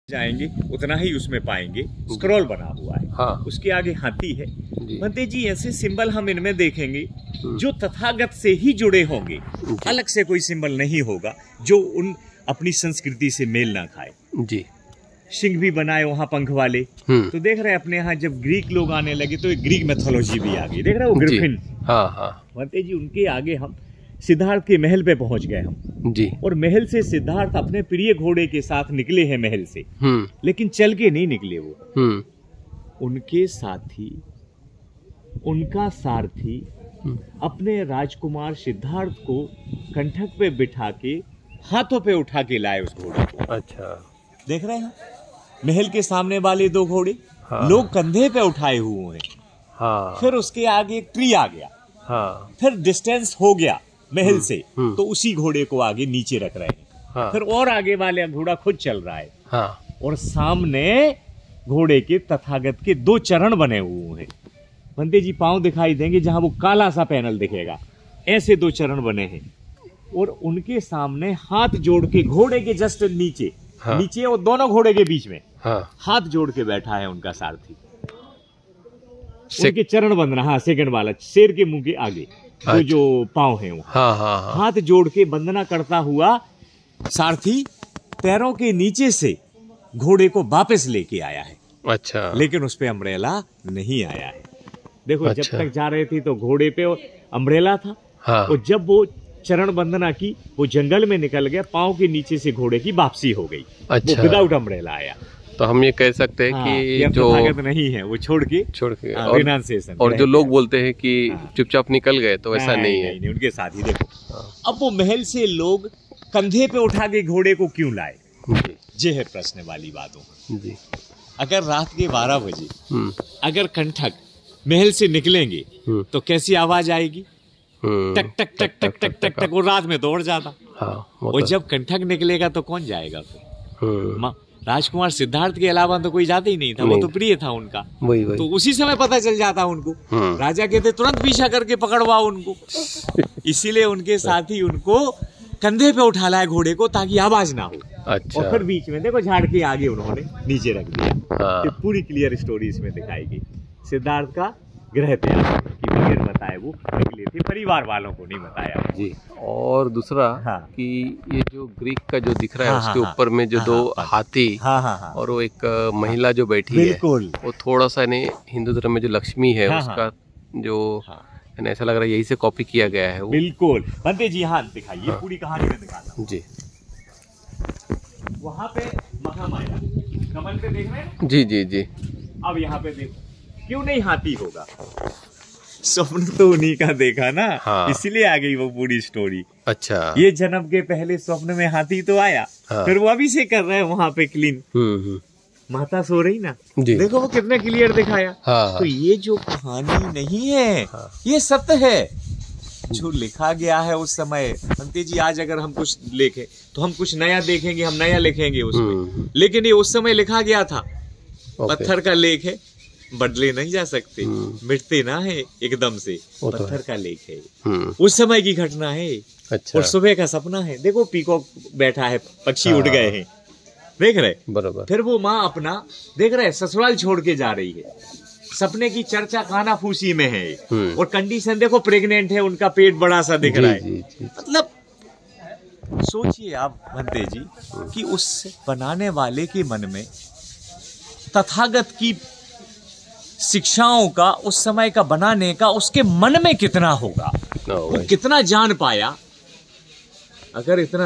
जाएंगे उतना ही उसमें पाएंगे स्क्रॉल बना हुआ है। हाँ। उसके आगे हाथी है। बनते जी ऐसे सिंबल हम इनमें देखेंगे जो तथागत से ही जुड़े होंगे, अलग से कोई सिंबल नहीं होगा जो उन अपनी संस्कृति से मेल ना खाए। जी सिंह भी बनाए वहाँ पंख वाले, तो देख रहे हैं अपने यहाँ जब ग्रीक लोग आने लगे तो एक ग्रीक मैथोलॉजी भी आ गई, देख रहे हो ग्रिफिन। हाँ हाँ बनते जी उनके आगे हम सिद्धार्थ के महल पे पहुंच गए हम जी। और महल से सिद्धार्थ अपने प्रिय घोड़े के साथ निकले हैं महल से, लेकिन चल के नहीं निकले वो, उनके साथी उनका सारथी अपने राजकुमार सिद्धार्थ को कंठक पे बिठा के हाथों पे उठा के लाए उस घोड़े को। अच्छा देख रहे हैं महल के सामने वाले दो घोड़े। हाँ। लोग कंधे पे उठाए हुए हैं। हाँ। फिर उसके आगे एक ट्री आ गया। हाँ। फिर डिस्टेंस हो गया महल से, तो उसी घोड़े को आगे नीचे रख रहे हैं। हाँ। फिर और आगे वाले घोड़ा खुद चल रहा है। हाँ। और सामने घोड़े के तथागत के दो चरण बने हुए हैं। बंदे जी पांव दिखाई देंगे जहां वो काला सा पैनल दिखेगा, ऐसे दो चरण बने हैं। और उनके सामने हाथ जोड़ के घोड़े के जस्ट नीचे, हाँ। नीचे और दोनों घोड़े के बीच में, हाँ। हाथ जोड़ के बैठा है उनका सारथी। उनके चरण बंधना, हाँ सेकंड वाला शेर के मुंह के आगे वो जो पांव है वो, हाँ, हाँ, हाँ। हाथ जोड़ के वंदना करता हुआ सारथी पैरों के नीचे से घोड़े को वापस लेके आया है। अच्छा लेकिन उस पे अम्ब्रेला नहीं आया है। देखो अच्छा। जब तक जा रहे थे तो घोड़े पे अम्ब्रेला था। हाँ। और जब वो चरण वंदना की वो जंगल में निकल गया, पांव के नीचे से घोड़े की वापसी हो गई। अच्छा। वो विदाउट अम्ब्रेला आया। तो हम ये कह सकते हैं कि जो ताकत नहीं है वो छोड़ के और जो लोग बोलते हैं कि चुपचाप निकल गए, तो ऐसा नहीं है। नहीं, उनके साथ ही देखो। अब वो महल से लोग कंधे पे उठा के घोड़े को क्यों लाए, ये है प्रश्न वाली बातों जी। अगर रात के 12 बजे अगर कंठक महल से निकलेंगे तो कैसी आवाज आएगी, टक टक टक टक टक टक टक, वो रात में दौड़ जाता। और जब कंठक निकलेगा तो कौन जाएगा फिर? राजकुमार सिद्धार्थ के अलावा तो कोई जाता ही नहीं था, वो तो प्रिय था उनका। वही। तो उसी समय पता चल जाता उनको। राजा कहते तुरंत पीछा करके पकड़वाओ उनको। इसीलिए उनके साथी उनको कंधे पे उठा लाए घोड़े को ताकि आवाज ना हो। अच्छा। और फिर बीच में देखो झाड़ के आगे उन्होंने नीचे रख दिया। हाँ। पूरी क्लियर स्टोरी इसमें दिखाई गई। सिद्धार्थ का ग्रह त्याग की क्लियर बताए वो निकले थे, परिवार वालों को नहीं बताया जी। और दूसरा हाँ। कि ये जो ग्रीक का जो दिख रहा है, हाँ, उसके ऊपर में जो दो हाथी और वो एक महिला जो बैठी है, वो थोड़ा सा ने हिंदू धर्म में जो लक्ष्मी है उसका जो ऐसा लग रहा है यही से कॉपी किया गया है वो। बिल्कुल बनते जी हाँ दिखाइए। हाँ। पूरी कहानी में दिखाता हूं जी। वहाँ पे महामाया कमल पे देख रहे हैं जी जी जी। अब यहाँ पे देखो क्यों नहीं हाथी होगा, स्वप्न तो उन्हीं का देखा ना। हाँ। इसीलिए आ गई वो पूरी स्टोरी। अच्छा ये जन्म के पहले स्वप्न में हाथी तो आया। हाँ। फिर वो अभी से कर रहे हैं वहाँ पे क्लीन। माता सो रही ना, देखो वो कितना क्लियर दिखाया। हाँ। तो ये जो कहानी नहीं है, हाँ। ये सत्य है जो लिखा गया है उस समय। बंते जी आज अगर हम कुछ लिखे तो हम कुछ नया देखेंगे, हम नया लिखेंगे उसमें, लेकिन ये उस समय लिखा गया था। पत्थर का लेख है, बदले नहीं जा सकते, मिटते ना है एकदम से, पत्थर का लेख है, उस समय की घटना है। अच्छा। और सुबह का सपना है, देखो पीकॉक बैठा है, पक्षी उड़ गए हैं, देख रहे बराबर। फिर वो माँ अपना देख रहे ससुराल छोड़ के जा रही है, सपने की चर्चा कानाफूसी में है, और कंडीशन देखो प्रेग्नेंट है, उनका पेट बड़ा सा दिख रहा है। मतलब सोचिए आप बंदे जी कि उस बनाने वाले के मन में तथागत की शिक्षाओं का, उस समय का बनाने का उसके मन में कितना होगा, वो कितना जान पाया। अगर इतना